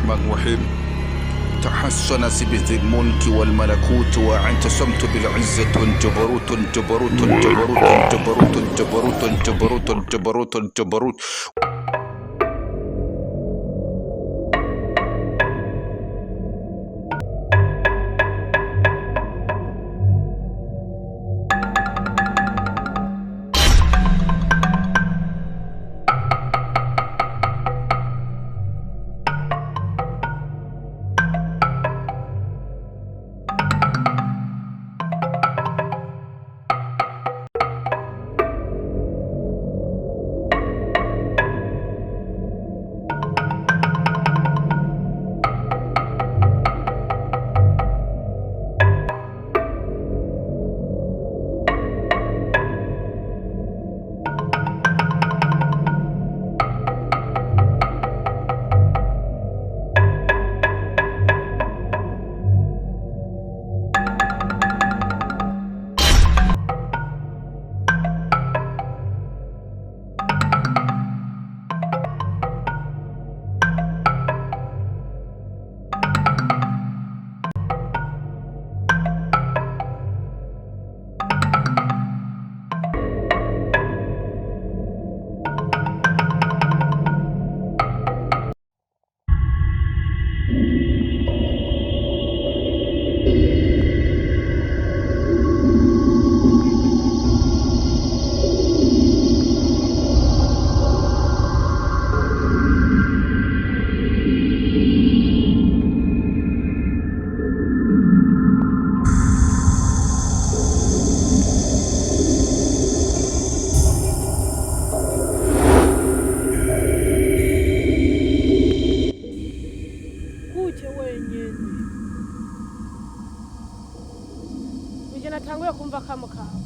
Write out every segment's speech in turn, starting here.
الرحمن الرحيم. تحسن سبذ الملك والملكوت واعتصمت بالعزة جبروت جبروت جبروت جبروت جبروت جبروت جبروت جبروت. Natanguye kumva kamo kawe.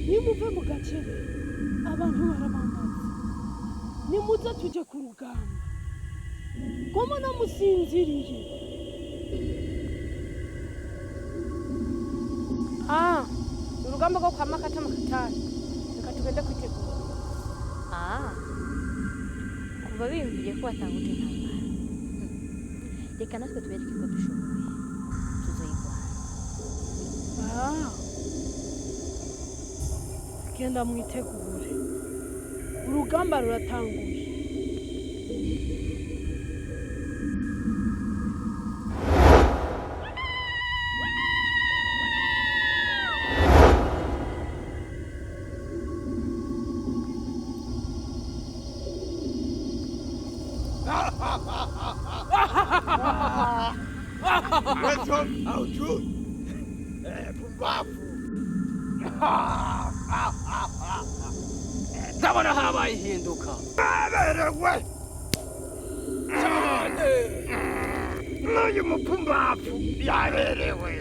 Nimuve mu gacebe abantu baramamaza, nimuze tuje ku rugamba komo namusinziriye. Urugamba rwo kwa Makata Makatari, reka tugende kwitegura. Kuva biyumviye ko batanguje intambara, reka natwe tubereke ko dushoboye, tuzoyigwana. Genda mwitegure, urugamba ruratanguye. Ndabona habaye ihinduka. Aberewe cyane n'uyu mupumbafu yaberewe.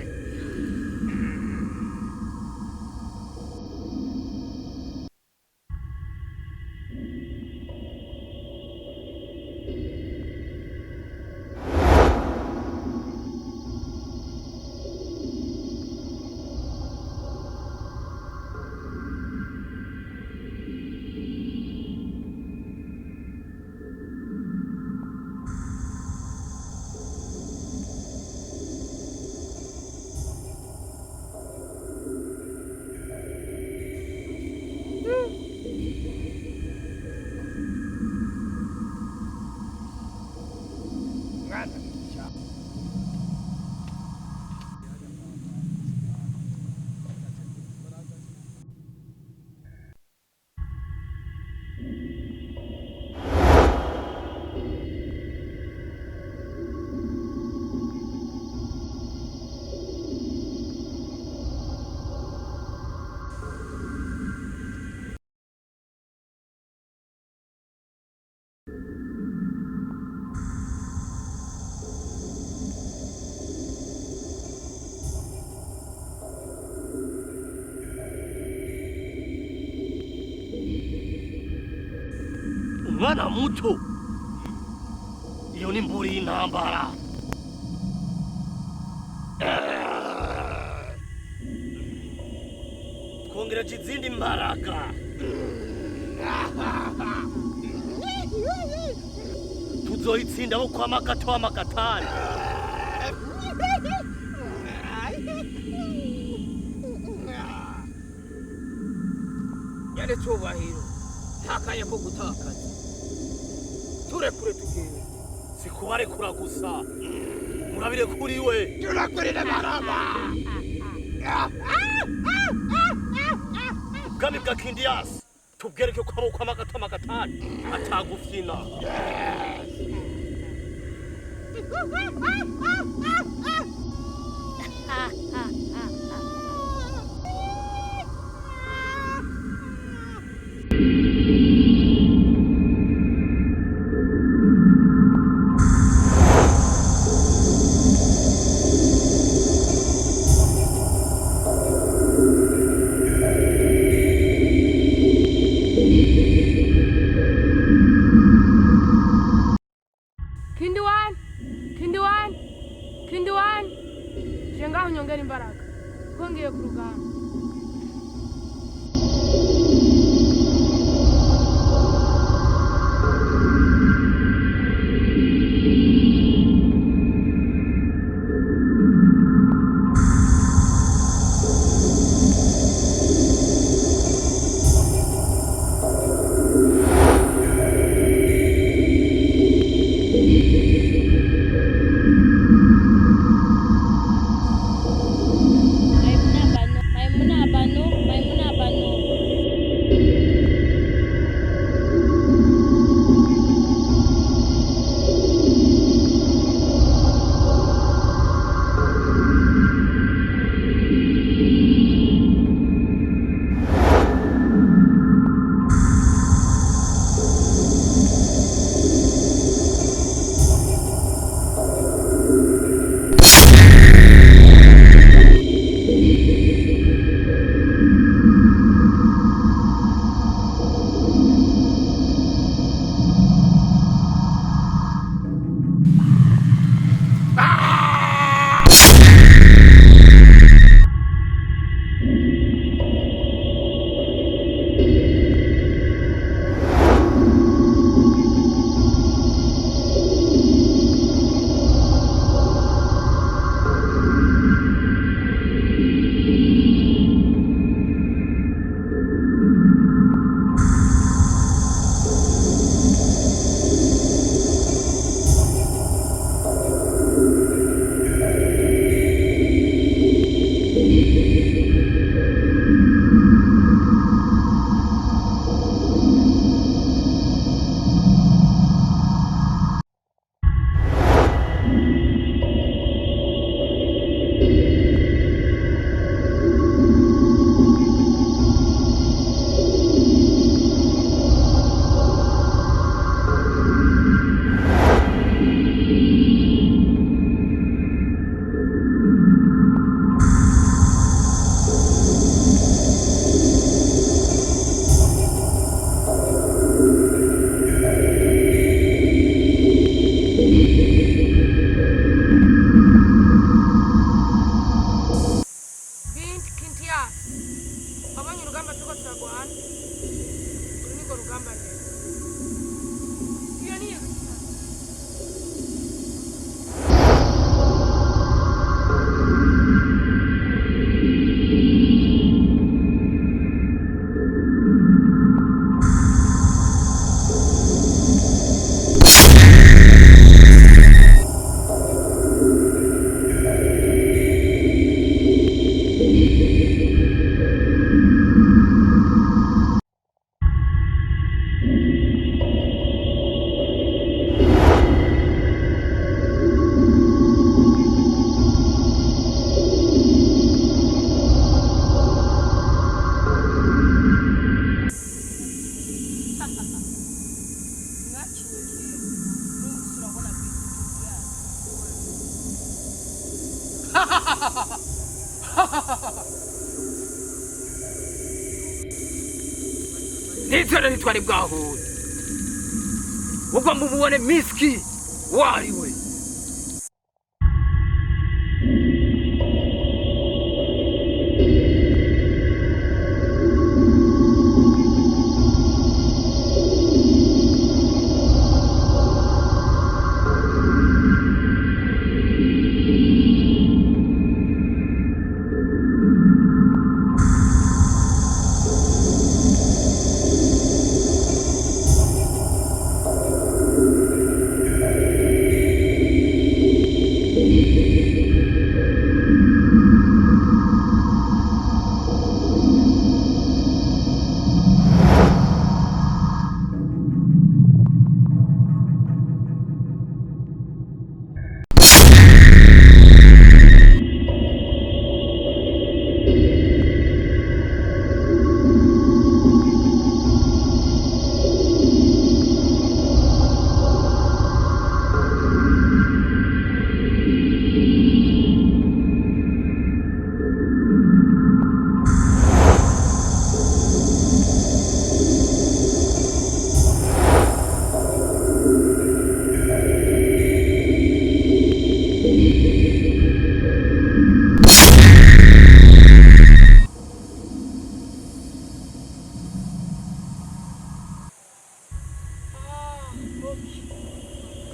mwana muto iyo ni mburi y'intambara twongereje izindi mbaraga tuzoyitsinda bo kwa Makato wa Makatani. Yale cyubahiro ntakanya ko gutakaza turekure tugende Sikubarekura gusa murabire kuri we turakurire baraba Bwami bwa Kindiyasi tubwereke ko abo kwa Makato wa Makatani atagufyina. Kinduan jengaho nyongera imbaraga kongeye ku rugamba Nitwara ntitwari bwahuye ugomba umubone miski wariwe.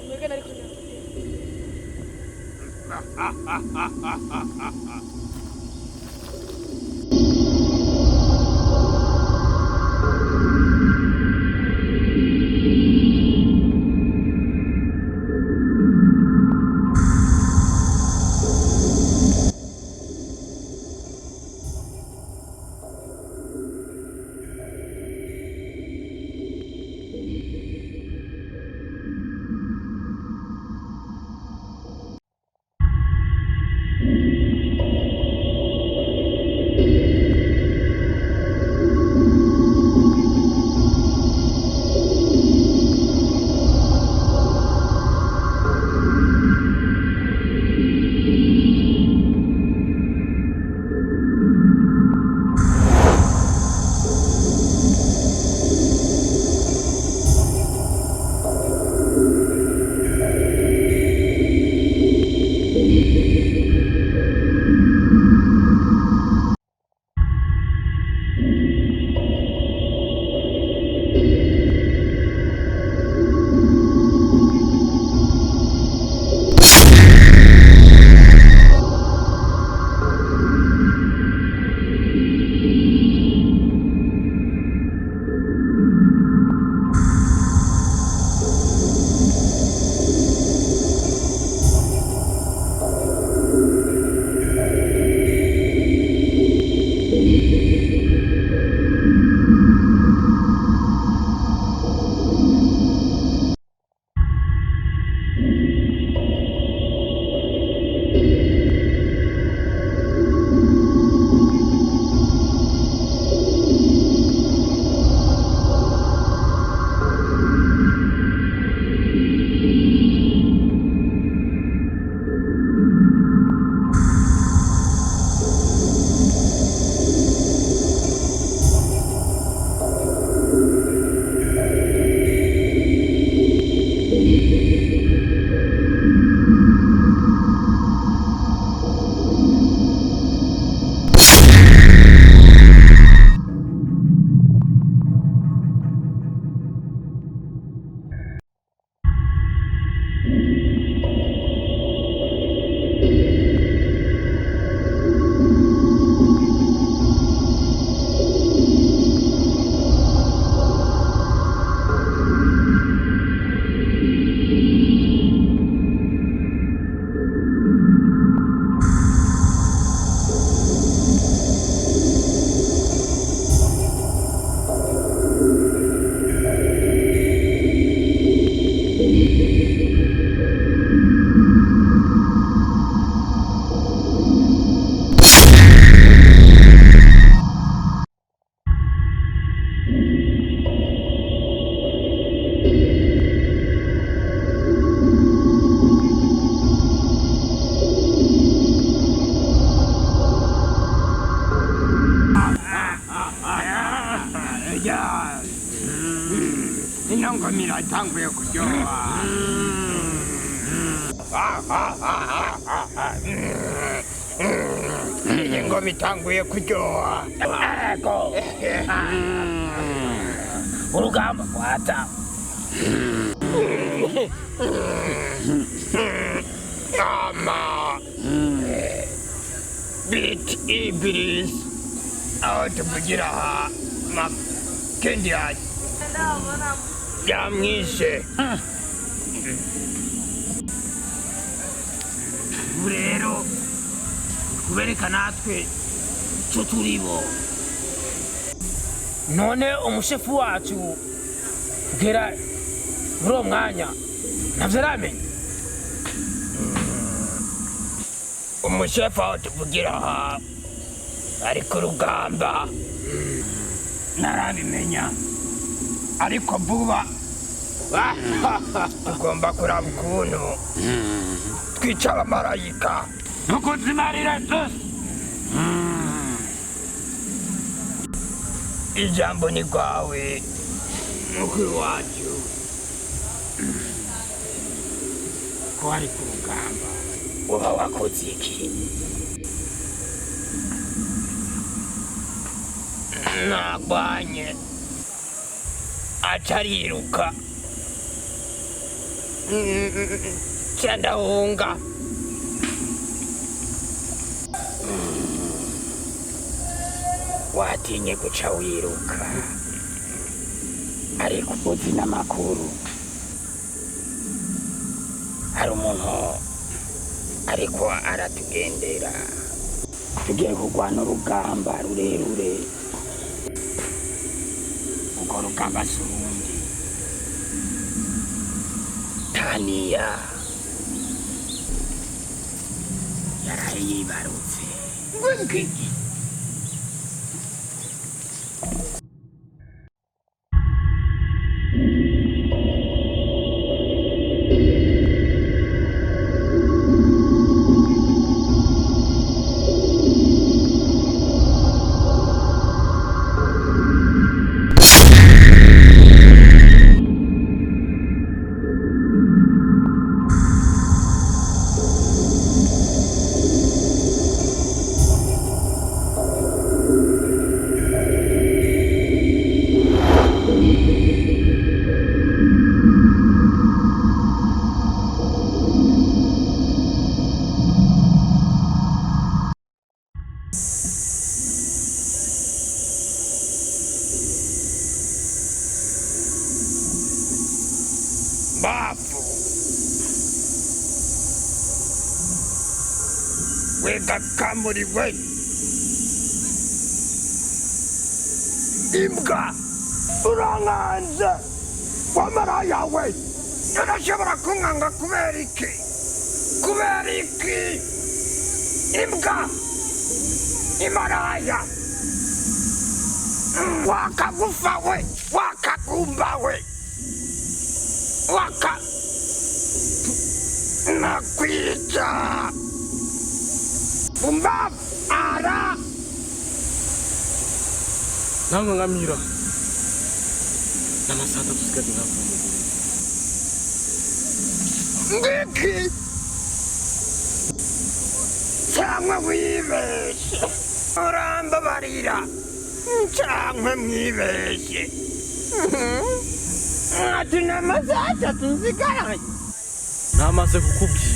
Mwingine aliko ndio. iyi ngoma itanguye kuryoha. Ego urugamba rwata ama bit iblis aho tuvugira aha makendi yacu yamwishe. Rero kubereka natwe cyo turibo. None umushefu wacu kugera muri uwo mwanya ntabyo aramenya. Umushefu aho tuvugira aha ari ku rugamba narabimenya, ariko vuba tugomba kuraba ukuntu twica abamarayika nuko zimarira zose. Ijambo ni rwawe mukuru wacu, ko ari ku rugamba uba wakoze iki? Nagwanye aca ariruka ca ndahunga. Watinye guca wiruka, ariko uzi n'amakuru. Hari umuntu ariko aratugendera, tugiye kurwana urugamba rurerure. Urwo rugamba si urundi, Taniya yaraye yibarutse. Bafu wega kamuriwe, imbwa uranganze wamara yawe. Urashobora kunkanga kubera iki? Kubera iki? Imbwa imaraya wakagufa we, wakagumba we, waka nakwica umbavu ara namwe ngamira n'amasaha tusigaje ngavuga ngiki cyangwa wibeshe urambabarira cyangwa mwibeshe ati n'amasaha tusigaje namaze kukubwira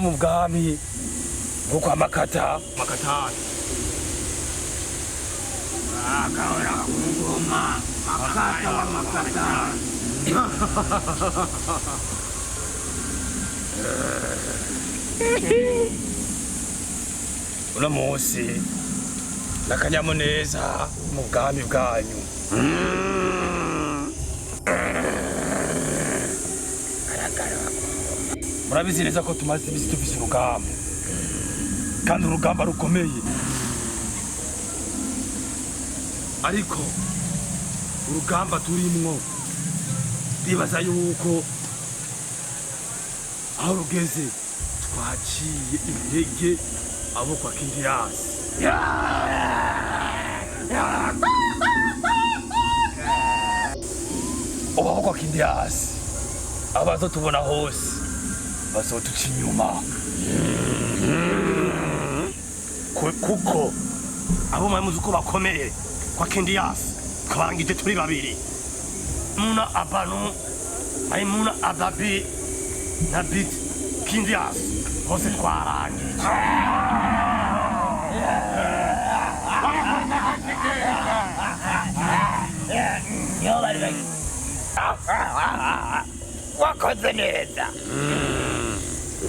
mu bwami bwo kwa Makata. agahora ku ngoma Makata wa Makata. Uno munsi n'akanyamuneza mu bwami bwanyu. Murabizi neza ko tumaze iminsi dufise urugamba, kandi urugamba rukomeye, ariko urugamba turimwo ndibaza yuko aho rugeze twaciye intege abo kwa Kindiyasi. Ubaho kwa Kindiyasi abazotubona hose bazotuca inyuma, kuko abo mwamuzi uko bakomeye kwa Kindiyasi twabarangije turi babiri, Muna Abanu, Maimuna Adabi na Bit Kindiyasi hose twarangije. Wakoze neza.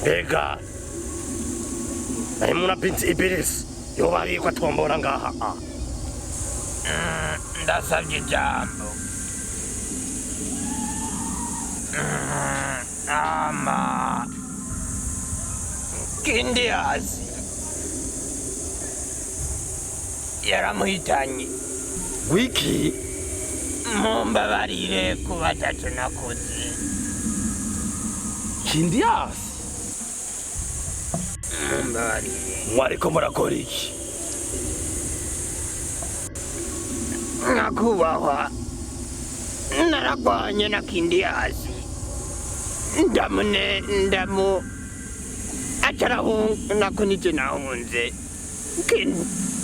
Mbega Maimuna Binti Ibilisi yoba ariko atombora ngaha. Ndasabye ijambo. Ama Kindiyasi yaramuhitanye. Wiki Mumbabarire kuba ataco nakoze. Kindiyasi Mumbabarire. mwariko murakora iki? Nyakubahwa, naragwanye na Kindiyasi, ndamu acarahunga, nako nije nahunze,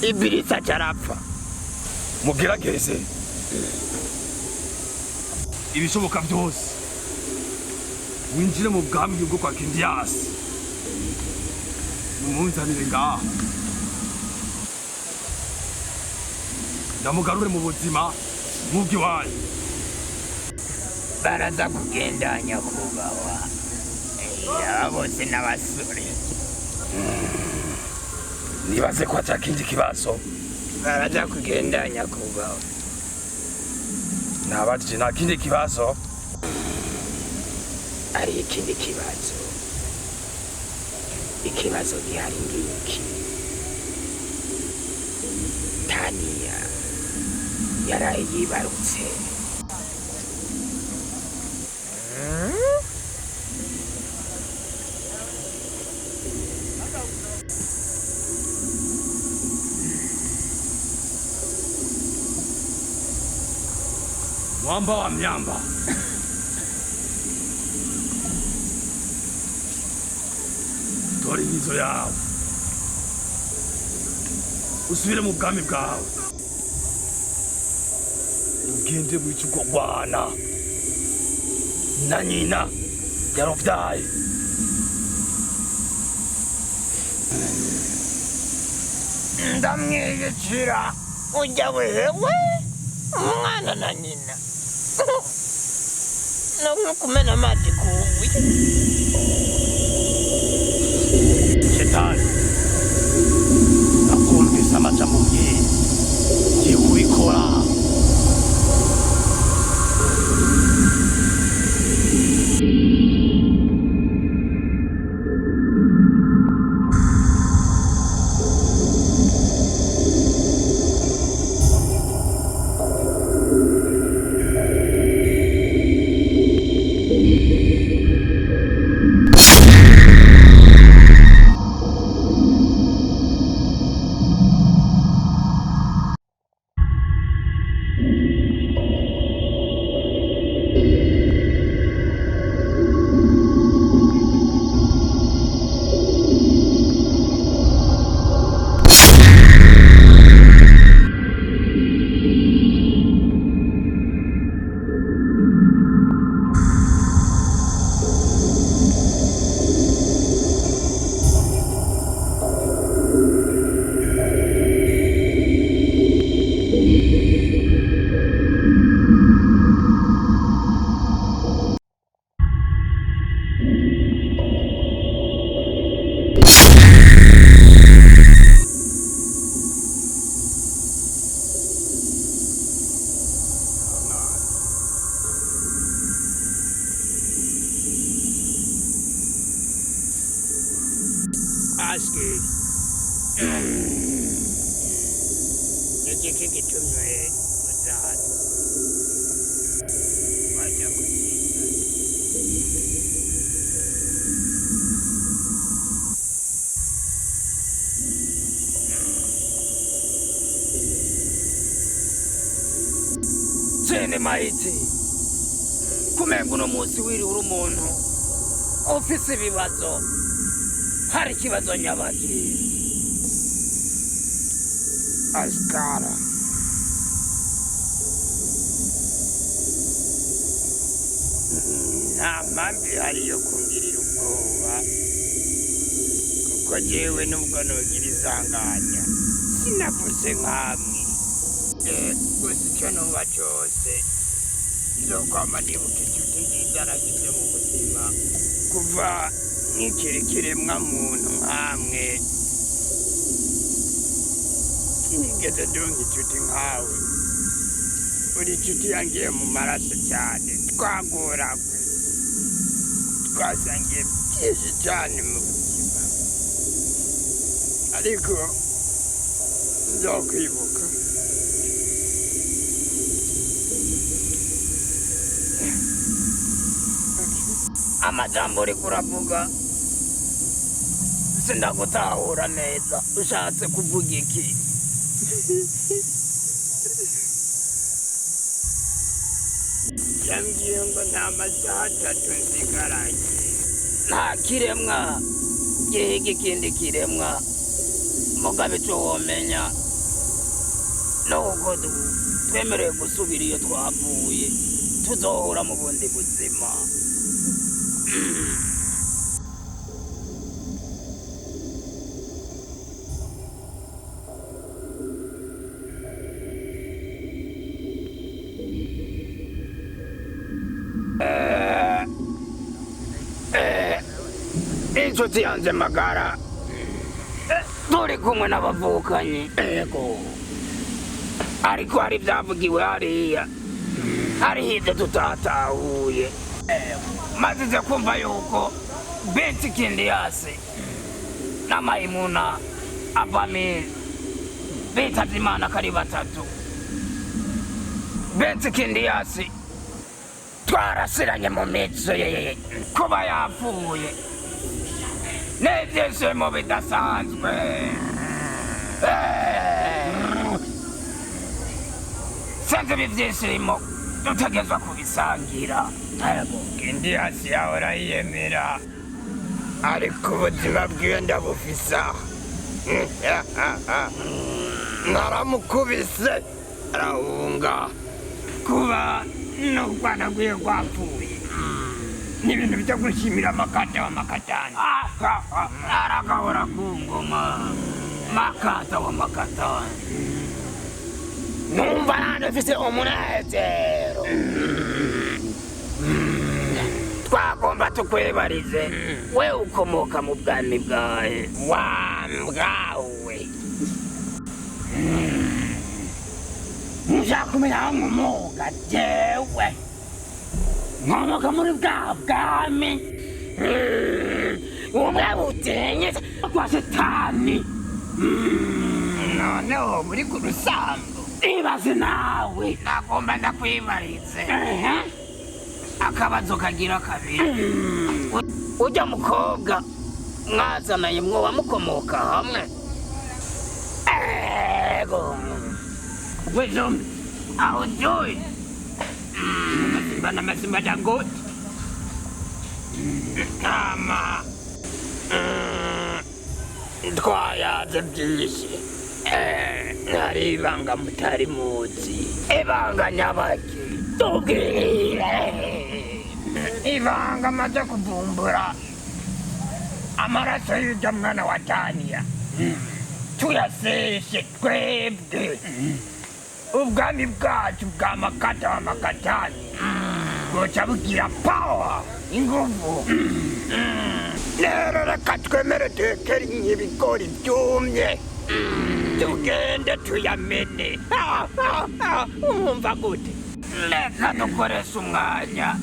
Ibilisi acarapfa. Mugerageze ibishoboka byose winjire mu bwami bwo kwa Kindiyasi, mumunzanire ngaha ndamugarure mu buzima bw'iwanyu. Baraza kugenda nyakubahwa, bose n'abasore. Nibaze ko atakindi kibazo. Baraza kugenda nyakubahwa. Nabajije nta kindi kibazo. Ari ikindi kibazo. Ikibazo gihari ngiki. Taniya yaraye yibarutse. Mwamba wa myamba, tora inkizo yawe usubire mu bwami bwawe, ugende wice uko rwana na nyina yaruvyaye. Ndamwiyicira ujya wewe umwana na nyina. No kumena amazi kuwi. Shetani, nakumvise amajambo ye, ngiye kubikora. aski igiki gitumye uzahana wajya kukiza sene maiti kumenga uno munsi wiri uri umuntu ufise ibibazo hari ikibazo nyabaki askara nta mpamvu ihari yo kungirira ubwoba kuko jewe nubwo nogira isanganya sinavuze nkamwe gusa icyo numva cyose nzokwama nibuka inshuti nziza nagize mu buzima kuva nkikiri kiremwa muntu nkamwe sinigeze ndonka inshuti nkawe uri inshuti yangiye mu maraso cyane twagoragwe twasangiye byinshi cyane mu buzima ariko nzokwibuka amajambo uriko uravuga sindagutahura neza ushatse kuvuga iki yambwiye ngo nta masaha 3 nsigaranye nta kiremwa gihiga ikindi kiremwa mugabe ico womenya nuko twemerewe gusubira iyo twavuye tuzohura mu bundi buzima inshuti yanjye magara turi kumwe n'abavukanyi ego ariko hari ibyavugiwe hariya hariho ibyo tutatahuye maze kumva yuko Benti Kindiyasi na Maimuna Abamiri bitavye Imana kari batatu. Benti Kindiyasi twarasiranye mu mitso ye kuba yapfuye n'ivyishimo bidasanzwe. Sinzi ivyishimo tutegezwa kubisangira. Kindiyasi yahora yiyemera ariko ubuzima bwiwe ndabufisa. Naramukubise arahunga kuba n'urwana rwiwe rwapfuye n'ibintu byo gushimira Makata wa Makatani. Aragahora ku ngoma Makata wa Makatani. Numva nanje mfise umunezero. Twagomba tukwibarize we ukomoka mu bwami bwawe wa mbwawe. Njakumenya nk'umuga jewe nkomoka muri bwa bwami umwe butenyetse kwa Satani. Noneho muri ku rusambu ibaze nawe nagomba ndakwibarize akabazo kagira kabiri. Ujya mukobwa mwazanaye mwoba mukomoka hamwe? Ego wezombi aho joy Masimba Dangote ama twayaze byinshi. Hari ibanga mutari muzi. Ibanga nyabaki tubwire. Ibanga maze kuvumbura amaraso y'ujya mwana wa Taniya tuyaseshe twebwe ubwami bwacu bwa Makata wa Makatani bwoca bugira power inguvu. Rero reka twemere tekere nk'ibigori byumye tugende tuyamene. Umva gute? Reka dukoresha umwanya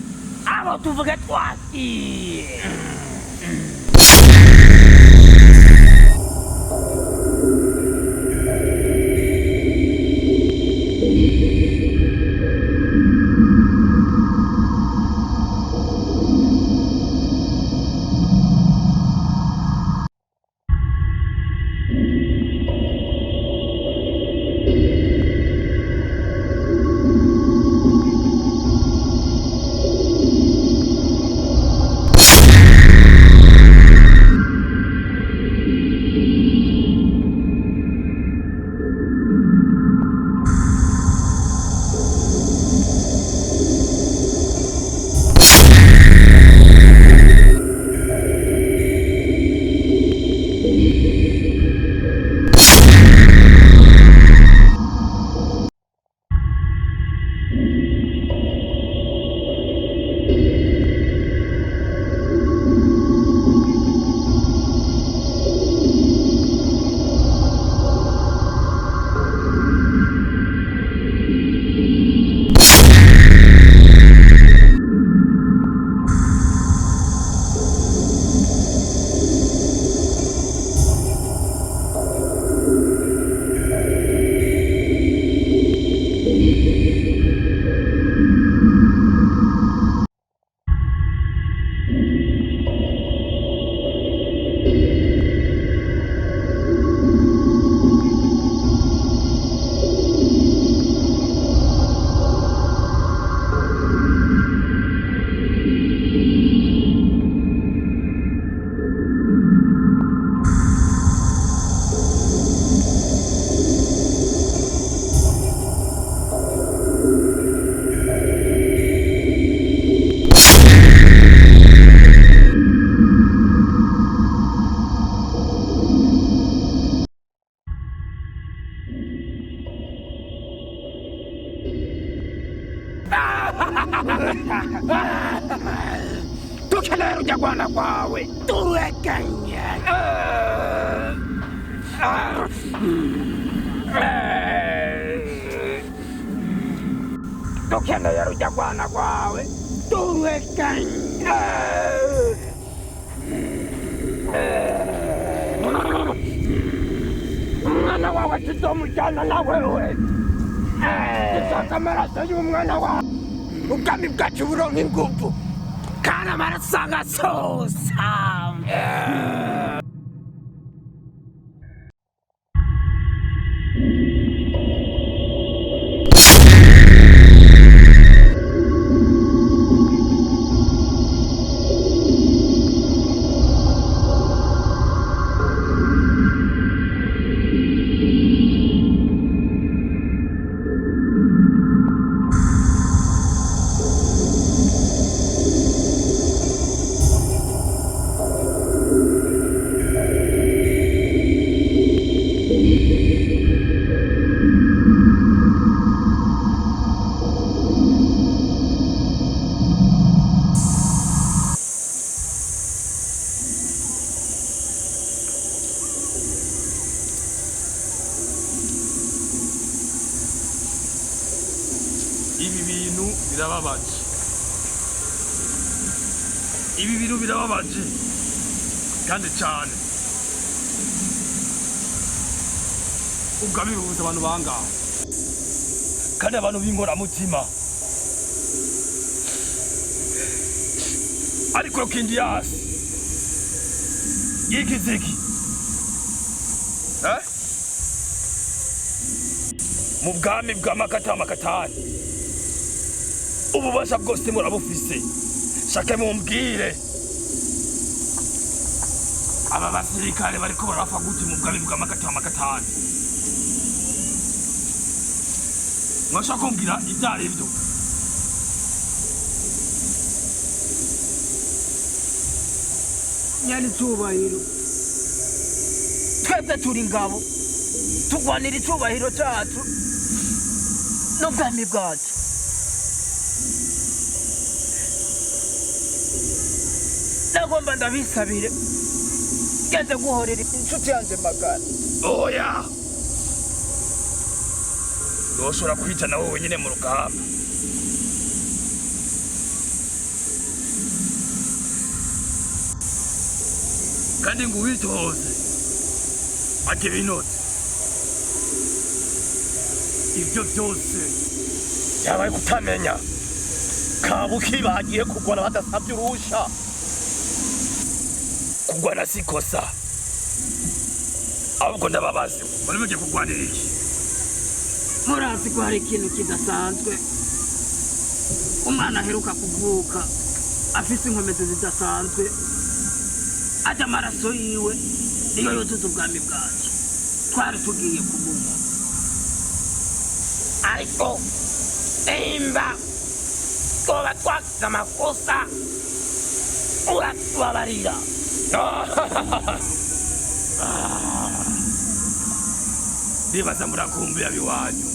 abo tuvuge twagiye. dukeneye rujya rwana kwawe turekanye dukeneye rujya rwana kwawe turekanye umwana wawe tuzomujyana nawewe dushaka amaraso y'umwana wawe ubwami bwacu buronka ingufu kandi amaraso agasosa ibi bintu birababaje kandi cyane ubwami bubuza abantu bangaho kandi abantu b'inkoramutima ariko Kindiyasi yikiziki mu bwami bw'amakatamakatani ububasha bwose murabufise shake mumbwire aba basirikare bariko barafa gute mu bwami bw'amakatamakatani mwashaka kumbwira ibyo ari byo nyani cyubahiro twebwe turi ingabo turwanira icyubahiro cyacu n'ubwami bwacu nagomba ndabisabire ngeze guhorera inshuti yanjye magara oya ntushobora kwica nawe wenyine mu rugamba kandi ngo witoze ati binotse ibyo byose yabaye kutamenya kabuki bagiye kugwana badasabye uruhusha kugwana si kosa ahubwo ndababazi bari bagiye kugwanira iki murazi ko hari ikintu kidasanzwe umwana aheruka kuvuka afite inkomezi zidasanzwe ajya amaraso yiwe niyo yuzuza ubwami bwacu twari tugiye kumuha ariko nimba twoba twagize amakosa uratubabarira ndibaza murakumbuye abiwanyu